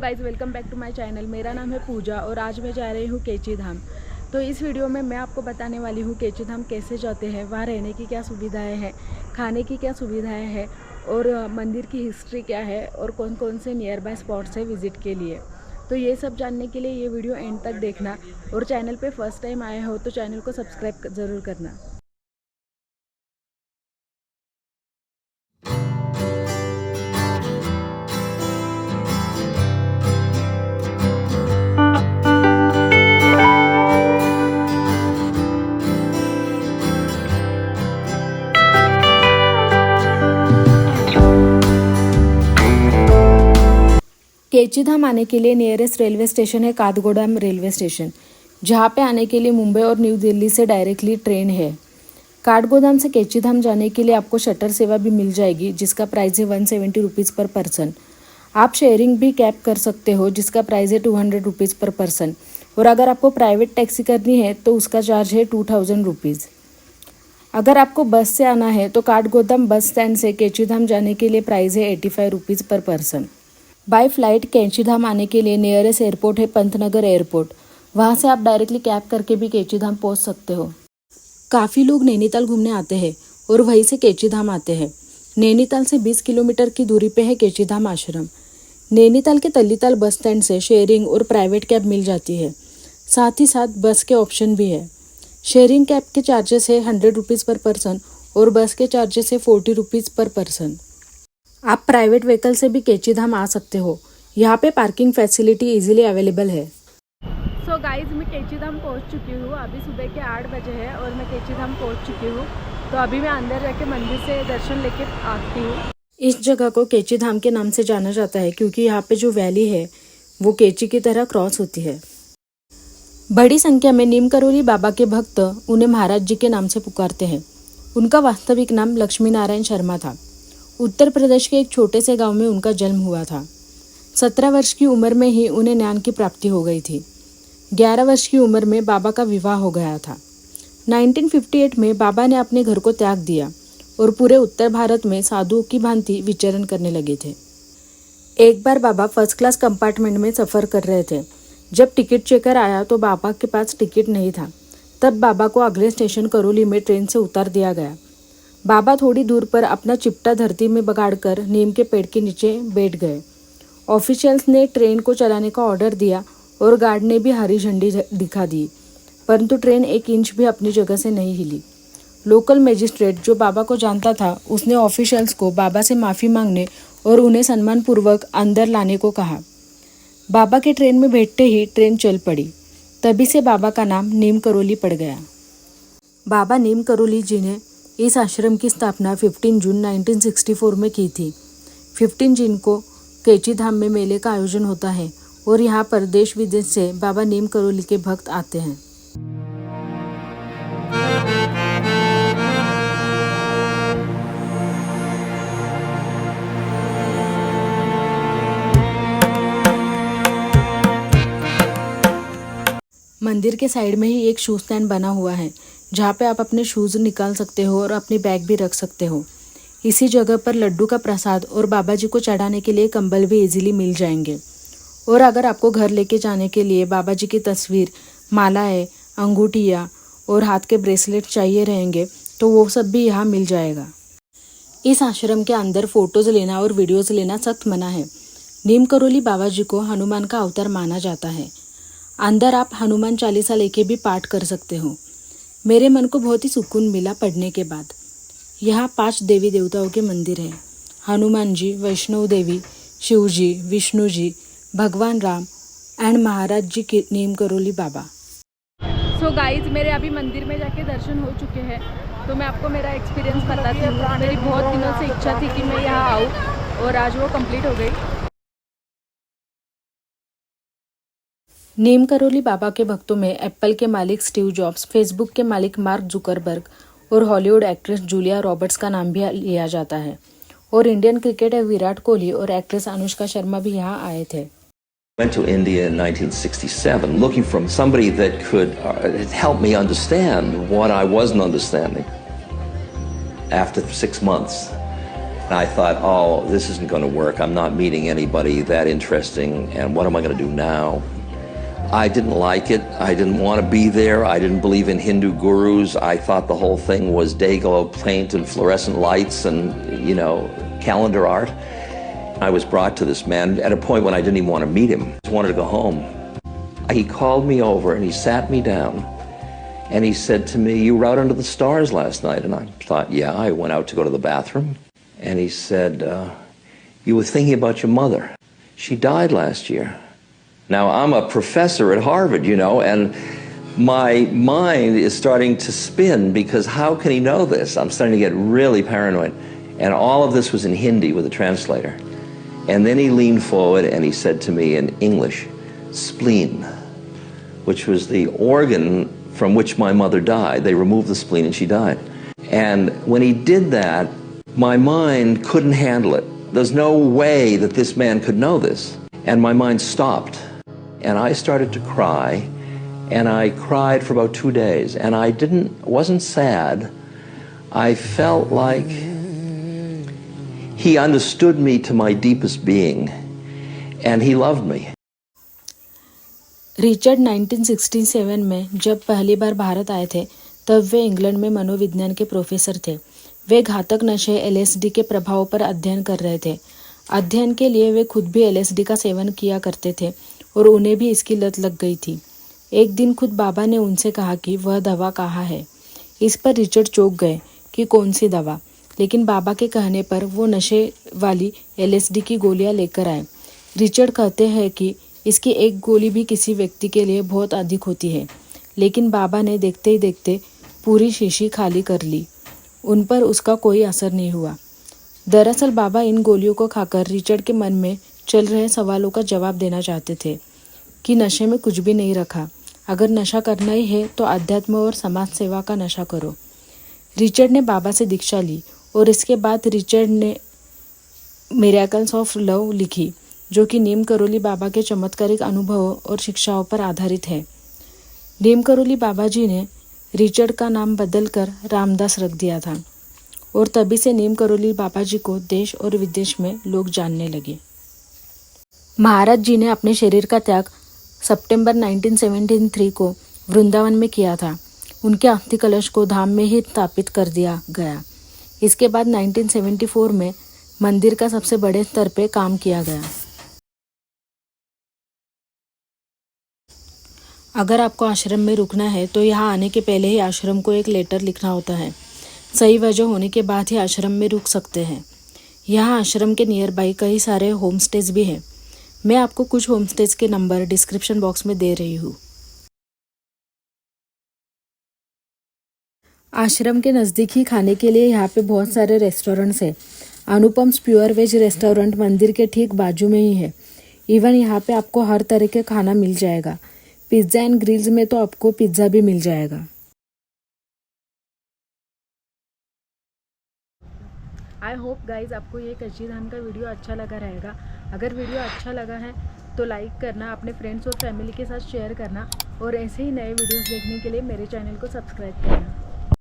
Guys welcome back to my channel. मेरा नाम है पूजा और आज मैं जा रही हूँ केची धाम। तो इस वीडियो में मैं आपको बताने वाली हूँ केची धाम कैसे जाते हैं, वहाँ रहने की क्या सुविधाएं हैं, खाने की क्या सुविधाएं हैं और मंदिर की हिस्ट्री क्या है और कौन कौन से नियर बाय स्पॉट्स है विज़िट के लिए। तो ये सब जानने के लिए ये वीडियो एंड तक देखना और चैनल पर फर्स्ट टाइम आए हो तो चैनल को सब्सक्राइब ज़रूर करना। केची धाम आने के लिए नियरेस्ट रेलवे स्टेशन है काठगोदाम रेलवे स्टेशन, जहाँ पे आने के लिए मुंबई और न्यू दिल्ली से डायरेक्टली ट्रेन है। काठगोदाम से केची धाम जाने के लिए आपको शटर सेवा भी मिल जाएगी, जिसका प्राइस है 170 रुपीज़ पर पर्सन। आप शेयरिंग भी कैब कर सकते हो, जिसका प्राइस है 200 रुपीज़ पर पर्सन। और अगर आपको प्राइवेट टैक्सी करनी है तो उसका चार्ज है 2000 रुपीज़। अगर आपको बस से आना है तो काठगोदाम बस स्टैंड से केची धाम जाने के लिए प्राइस है 85 रुपीज़ पर पर्सन। बाय फ्लाइट केची धाम आने के लिए नियरेस्ट एयरपोर्ट है पंतनगर एयरपोर्ट, वहाँ से आप डायरेक्टली कैब करके भी केची धाम पहुँच सकते हो। काफ़ी लोग नैनीताल घूमने आते हैं और वहीं से केची धाम आते हैं। नैनीताल से 20 किलोमीटर की दूरी पे है केची धाम आश्रम। नैनीताल के तल्लीताल बस स्टैंड से शेयरिंग और प्राइवेट कैब मिल जाती है, साथ ही साथ बस के ऑप्शन भी है। शेयरिंग कैब के चार्जेस है 100 रुपीज़ पर पर्सन और बस के चार्जेस है 40 रुपीज़ पर पर्सन। आप प्राइवेट व्हीकल से भी केची धाम आ सकते हो। यहाँ पे पार्किंग फैसिलिटी इजीली अवेलेबल है। सो गाइज मैं केची धाम पहुँच चुकी हूँ। अभी सुबह के 8 बजे है और मैं केची धाम पहुँच चुकी हूँ। तो अभी मैं अंदर जाके मंदिर से दर्शन लेके आती हूँ। इस जगह को केची धाम के नाम से जाना जाता है क्योंकि यहाँ पे जो वैली है वो केची की तरह क्रॉस होती है। बड़ी संख्या में नीम करोली बाबा के भक्त उन्हें महाराज जी के नाम से पुकारते हैं। उनका वास्तविक नाम लक्ष्मी नारायण शर्मा था। उत्तर प्रदेश के एक छोटे से गांव में उनका जन्म हुआ था। 17 वर्ष की उम्र में ही उन्हें ज्ञान की प्राप्ति हो गई थी। 11 वर्ष की उम्र में बाबा का विवाह हो गया था। 1958 में बाबा ने अपने घर को त्याग दिया और पूरे उत्तर भारत में साधुओं की भांति विचरण करने लगे थे। एक बार बाबा फर्स्ट क्लास कंपार्टमेंट में सफ़र कर रहे थे। जब टिकट चेकर आया तो बाबा के पास टिकट नहीं था। तब बाबा को अगले स्टेशन करौली में ट्रेन से उतार दिया गया। बाबा थोड़ी दूर पर अपना चिपटा धरती में बगाड़कर नीम के पेड़ के नीचे बैठ गए। ऑफिशियल्स ने ट्रेन को चलाने का ऑर्डर दिया और गार्ड ने भी हरी झंडी दिखा दी, परंतु ट्रेन 1 इंच भी अपनी जगह से नहीं हिली। लोकल मजिस्ट्रेट जो बाबा को जानता था, उसने ऑफिशियल्स को बाबा से माफ़ी मांगने और उन्हें सम्मानपूर्वक अंदर लाने को कहा। बाबा के ट्रेन में बैठते ही ट्रेन चल पड़ी। तभी से बाबा का नाम नीम करोली पड़ गया। बाबा नीम करोली जी ने इस आश्रम की स्थापना 15 जून 1964 में की थी। 15 जून को केची धाम में मेले का आयोजन होता है और यहाँ पर देश विदेश से बाबा नीम करोली के भक्त आते हैं। मंदिर के साइड में ही एक शू स्टैंड बना हुआ है, जहाँ पे आप अपने शूज़ निकाल सकते हो और अपनी बैग भी रख सकते हो। इसी जगह पर लड्डू का प्रसाद और बाबा जी को चढ़ाने के लिए कंबल भी इजीली मिल जाएंगे। और अगर आपको घर लेके जाने के लिए बाबा जी की तस्वीर, मालाएं, अंगूठियाँ और हाथ के ब्रेसलेट चाहिए रहेंगे तो वो सब भी यहाँ मिल जाएगा। इस आश्रम के अंदर फ़ोटोज़ लेना और वीडियोज़ लेना सख्त मना है। नीम करोली बाबा जी को हनुमान का अवतार माना जाता है। अंदर आप हनुमान चालीसा लेके भी पाठ कर सकते हो। मेरे मन को बहुत ही सुकून मिला पढ़ने के बाद। यहाँ 5 देवी देवताओं के मंदिर हैं: हनुमान जी, वैष्णव देवी, शिव जी, विष्णु जी, भगवान राम एंड महाराज जी के नीम करोली बाबा। सो गाइज मेरे अभी मंदिर में जाके दर्शन हो चुके हैं, तो मैं आपको मेरा एक्सपीरियंस बताती हूँ। मेरी बहुत दिनों से इच्छा थी कि मैं यहाँ आऊँ और आज वो कंप्लीट हो गई। नीम करोली बाबा के भक्तों में एप्पल के मालिक स्टीव जॉब्स, फेसबुक के मालिक मार्क जुकरबर्ग और हॉलीवुड एक्ट्रेस जूलिया रॉबर्ट्स का नाम भी लिया जाता है। और इंडियन क्रिकेटर विराट कोहली और एक्ट्रेस अनुष्का शर्मा भी यहाँ आए थे। Went to India in 1967 looking for somebody that could help me understand what I wasn't understanding. After 6 months, And I thought, oh, this isn't going to work. I'm not meeting anybody that interesting, and what am I going to do now? I didn't like it. I didn't want to be there. I didn't believe in Hindu gurus. I thought the whole thing was day-glow paint and fluorescent lights and, calendar art. I was brought to this man at a point when I didn't even want to meet him. I just wanted to go home. He called me over and he sat me down and he said to me, "You were out under the stars last night." And I thought, yeah, I went out to go to the bathroom. And he said, "You were thinking about your mother. She died last year." Now, I'm a professor at Harvard, and my mind is starting to spin because how can he know this? I'm starting to get really paranoid. And all of this was in Hindi with a translator. And then he leaned forward and he said to me in English, "Spleen," which was the organ from which my mother died. They removed the spleen and she died. And when he did that, my mind couldn't handle it. There's no way that this man could know this. And my mind stopped. And I started to cry, and I cried for about 2 days. And I wasn't sad. I felt like he understood me to my deepest being, and he loved me. Richard 1967 में जब पहली बार भारत आए थे, तब वे England में मनोविज्ञान के professor थे। वे घातक नशे LSD के प्रभाव पर अध्ययन कर रहे थे। अध्ययन के लिए वे खुद भी LSD का सेवन किया करते थे और उन्हें भी इसकी लत लग गई थी। एक दिन खुद बाबा ने उनसे कहा कि वह दवा कहाँ है। इस पर रिचर्ड चौंक गए कि कौन सी दवा, लेकिन बाबा के कहने पर वो नशे वाली LSD की गोलियां लेकर आए। रिचर्ड कहते हैं कि इसकी एक गोली भी किसी व्यक्ति के लिए बहुत अधिक होती है, लेकिन बाबा ने देखते ही देखते पूरी शीशी खाली कर ली। उन पर उसका कोई असर नहीं हुआ। दरअसल बाबा इन गोलियों को खाकर रिचर्ड के मन में चल रहे सवालों का जवाब देना चाहते थे कि नशे में कुछ भी नहीं रखा। अगर नशा करना ही है तो अध्यात्म और समाज सेवा का नशा करो। रिचर्ड ने बाबा से दीक्षा ली और इसके बाद रिचर्ड ने मिरेकल्स ऑफ लव लिखी, जो कि नीम करोली बाबा के चमत्कारिक अनुभवों और शिक्षाओं पर आधारित है। नीम करोली बाबा जी ने रिचर्ड का नाम बदलकर रामदास रख दिया था और तभी से नीम करोली बाबा जी को देश और विदेश में लोग जानने लगे। महाराज जी ने अपने शरीर का त्याग सितंबर 1973 को वृंदावन में किया था। उनके अस्थि कलश को धाम में ही स्थापित कर दिया गया। इसके बाद 1974 में मंदिर का सबसे बड़े स्तर पे काम किया गया। अगर आपको आश्रम में रुकना है तो यहाँ आने के पहले ही आश्रम को एक लेटर लिखना होता है। सही वजह होने के बाद ही आश्रम में रुक सकते हैं। यहाँ आश्रम के नियर बाई कई सारे होम स्टेज भी हैं। मैं आपको कुछ होम स्टेज के नंबर डिस्क्रिप्शन बॉक्स में दे रही हूँ। आश्रम के नज़दीक ही खाने के लिए यहाँ पे बहुत सारे रेस्टोरेंट्स हैं। अनुपम्स प्योर वेज रेस्टोरेंट मंदिर के ठीक बाजू में ही है। इवन यहाँ पे आपको हर तरह के खाना मिल जाएगा। पिज्ज़ा एंड ग्रिल्स में तो आपको पिज्ज़ा भी मिल जाएगा। आई होप गाइज आपको ये कच्ची धाम का वीडियो अच्छा लगा रहेगा। अगर वीडियो अच्छा लगा है तो लाइक करना, अपने फ्रेंड्स और फैमिली के साथ शेयर करना और ऐसे ही नए वीडियोस देखने के लिए मेरे चैनल को सब्सक्राइब करना।